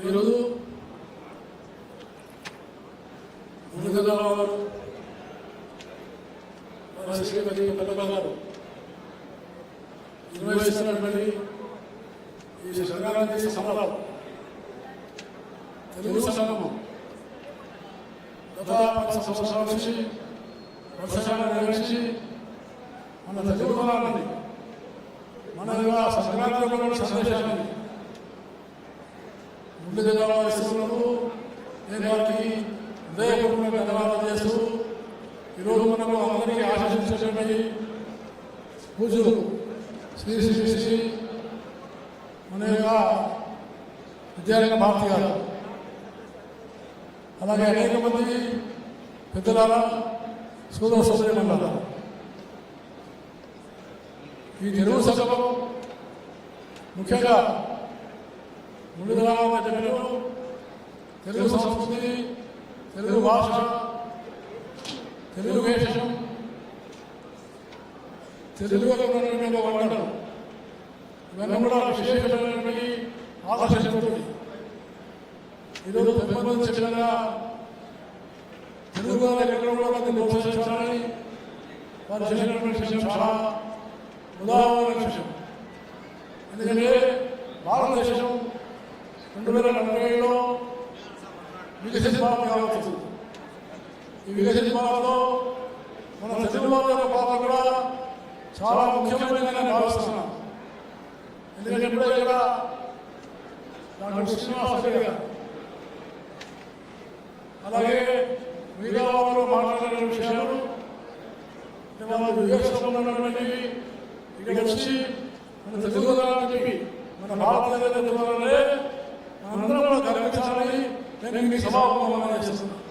ఈరోజు మురుగరావు శ్రీమతి కల్పన గారు నిర్వహిస్తున్నటువంటి ఈ సంక్రాంతి సంబరాలు తెలుగు సంగమం గత 10 సంవత్సరాల నుంచి వర్షాలు నిర్వహించి మన తెలుగు వాళ్ళని మన సంక్రాంతి సందేశాన్ని ముందు జిల్లాలో ఇస్తున్నారు. నేను వారికి హృదయపూర్వకంగా ధన్యవాదాలు చేస్తూ ఈరోజు మనకు అందరికీ ఆశించేటువంటి పూజలు శ్రీ శ్రీ శ్రీ శ్రీ మన యొక్క విద్యారంగ భారతి గారు, అలాగే అనేక మంది పెద్దలారా సోదర సోదరిమణులారా, ఈ తెలుగు సంఘం ముఖ్యంగా ముందు చెప్పినట్టు తెలుగు సంస్కృతి, తెలుగు భాష, తెలుగు వేషం, తెలుగులో ఉన్నటువంటి వంటలు ఇవన్నీ కూడా విశేషమైనటువంటి ఆకర్షించుకుంటుంది. ఈరోజు పెద్దమంది చెప్పినగా తెలుగు ఎక్కడ కూడా మంది ప్రోత్సహించాలని వారు చేసినటువంటి విషయం చాలా ఉదాహరణ విషయం. ఎందుకంటే భారతదేశం 2040లో వికసిత భారత్ కావచ్చు. ఈ వికసిత భారత్లో మన తెలుగు వాళ్ళ పాత్ర కూడా చాలా ముఖ్యమైనదని భావిస్తున్నాం. ఎందుకంటే ఇప్పుడే ఇక్కడ డాక్టర్ శ్రీనివాస రెడ్డి గారు అలాగే మిగతా వాళ్ళు మాట్లాడిన విషయాలు వాళ్ళు విదేశంలో ఉన్నటువంటి ఇక్కడ వచ్చి మన తెలుగు అని చెప్పి మన భారతదేశంలోనే అందరం కూడా గర్వించాలని నేను మీ సభాముఖంగా చేస్తున్నాను.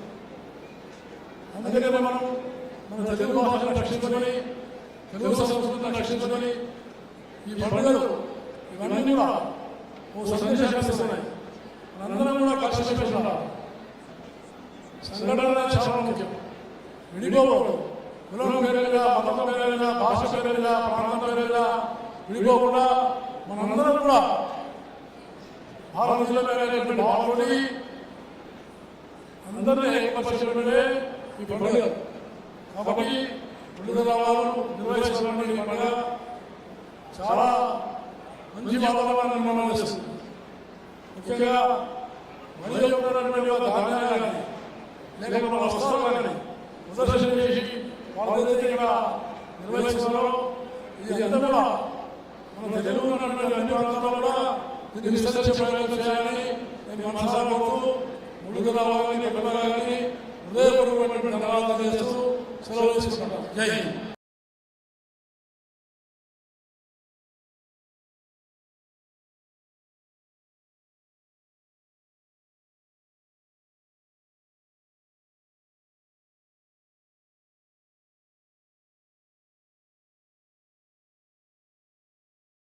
అందుకనే మనం మన తెలుగు భాషను రక్షించుకొని, తెలుగు సంస్కృతిని రక్షించుకొని ఈ పండుగలు ఇవన్నీ కూడా ఓ సందేశాలు ఇస్తున్నాయి. మనందరం కూడా కలిసి ఉండాలి. సంఘటన చాలా ముఖ్యం. విడిపోకూడదు. కులం పేరుగా, మతం పేరుగా, భాష పేరుగా, ప్రాంతం పేరుగా విడిపోకుండా మనందరం కూడా భారతదేశంలో బాగుపడి అందరినీ ఏర్పరిచినప్పుడే ఈ పండుగ. కాబట్టి ముందురావారు నిర్వహిస్తున్నటువంటి ఈ పండుగ చాలా మంచి వాతావరణాన్ని నిర్మాణం చేస్తుంది. ముఖ్యంగా మళ్ళీ ఉన్నటువంటి ధాన్యాలు కానీ లేకపోతే వస్త్రాలు కానీ ప్రదర్శన చేసి వాళ్ళైతే ఇక్కడ నిర్వహిస్తున్నారో ఇది అంతా కూడా మన తెలుగు ఉన్నటువంటి అన్ని ప్రాంతాల్లో కూడా దీన్ని విస్తరించే ప్రయత్నం చేయాలని నేను మనసారా కోరుతూ ముందుకు రావాలని హృదయపూర్వకమైనటువంటి ధన్యవాదాలు చేస్తూ సెలవు తీసుకుంటాను. జై హింద్.